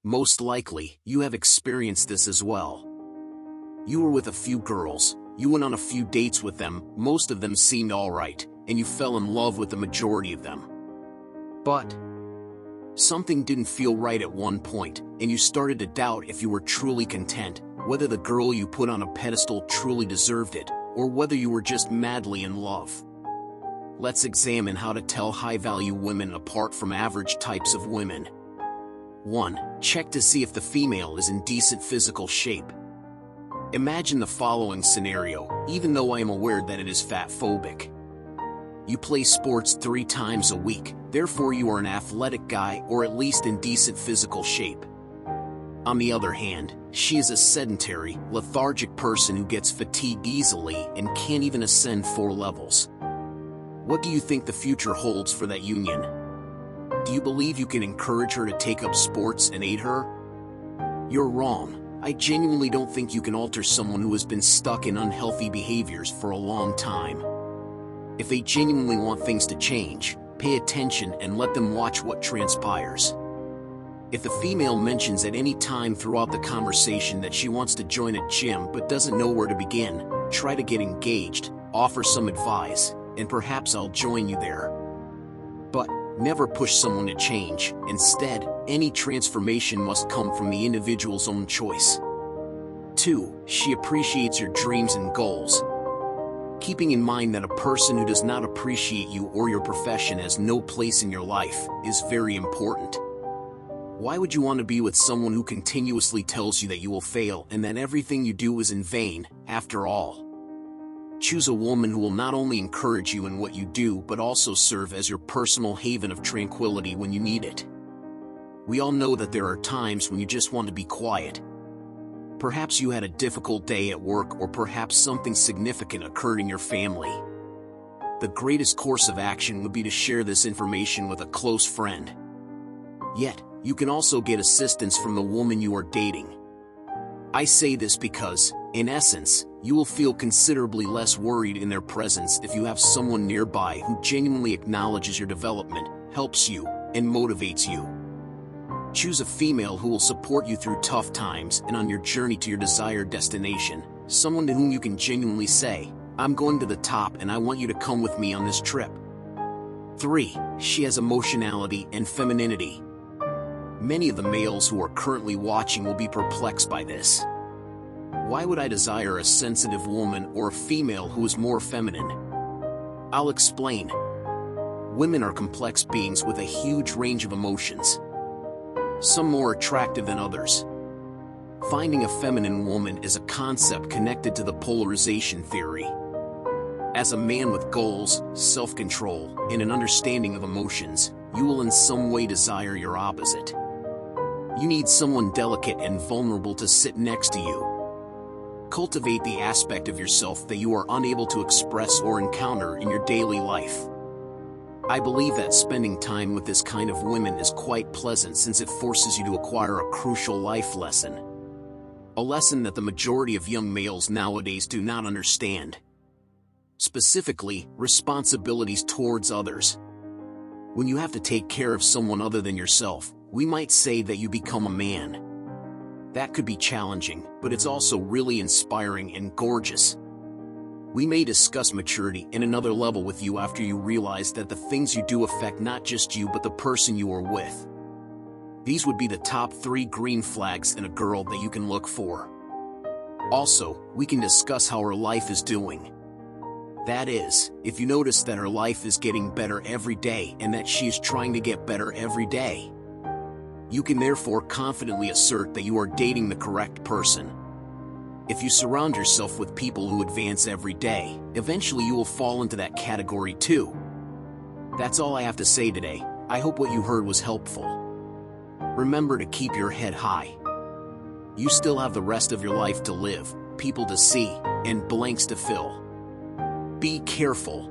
Most likely, you have experienced this as well. You were with a few girls, you went on a few dates with them, most of them seemed alright, and you fell in love with the majority of them. But something didn't feel right at one point, and you started to doubt if you were truly content, whether the girl you put on a pedestal truly deserved it, or whether you were just madly in love. Let's examine how to tell high-value women apart from average types of women. 1. Check to see if the female is in decent physical shape. Imagine the following scenario, even though I am aware that it is fat-phobic. You play sports 3 times a week, therefore you are an athletic guy or at least in decent physical shape. On the other hand, she is a sedentary, lethargic person who gets fatigued easily and can't even ascend 4 levels. What do you think the future holds for that union? Do you believe you can encourage her to take up sports and aid her? You're wrong. I genuinely don't think you can alter someone who has been stuck in unhealthy behaviors for a long time. If they genuinely want things to change, pay attention and let them watch what transpires. If the female mentions at any time throughout the conversation that she wants to join a gym but doesn't know where to begin, try to get engaged, offer some advice, and perhaps I'll join you there. But never push someone to change. Instead, any transformation must come from the individual's own choice. 2. She appreciates your dreams and goals. Keeping in mind that a person who does not appreciate you or your profession has no place in your life is very important. Why would you want to be with someone who continuously tells you that you will fail and that everything you do is in vain, after all? Choose a woman who will not only encourage you in what you do but also serve as your personal haven of tranquility when you need it. We all know that there are times when you just want to be quiet. Perhaps you had a difficult day at work or perhaps something significant occurred in your family. The greatest course of action would be to share this information with a close friend. Yet, you can also get assistance from the woman you are dating. I say this because, in essence, you will feel considerably less worried in their presence if you have someone nearby who genuinely acknowledges your development, helps you, and motivates you. Choose a female who will support you through tough times and on your journey to your desired destination, someone to whom you can genuinely say, "I'm going to the top and I want you to come with me on this trip." 3. She has emotionality and femininity. Many of the males who are currently watching will be perplexed by this. Why would I desire a sensitive woman or a female who is more feminine? I'll explain. Women are complex beings with a huge range of emotions, some more attractive than others. Finding a feminine woman is a concept connected to the polarization theory. As a man with goals, self-control, and an understanding of emotions, you will in some way desire your opposite. You need someone delicate and vulnerable to sit next to you. Cultivate the aspect of yourself that you are unable to express or encounter in your daily life. I believe that spending time with this kind of women is quite pleasant since it forces you to acquire a crucial life lesson. A lesson that the majority of young males nowadays do not understand. Specifically, responsibilities towards others. When you have to take care of someone other than yourself, we might say that you become a man. That could be challenging, but it's also really inspiring and gorgeous. We may discuss maturity in another level with you after you realize that the things you do affect not just you but the person you are with. These would be the top 3 green flags in a girl that you can look for. Also, we can discuss how her life is doing. That is, if you notice that her life is getting better every day and that she is trying to get better every day. You can therefore confidently assert that you are dating the correct person. If you surround yourself with people who advance every day, eventually you will fall into that category too. That's all I have to say today. I hope what you heard was helpful. Remember to keep your head high. You still have the rest of your life to live, people to see, and blanks to fill. Be careful.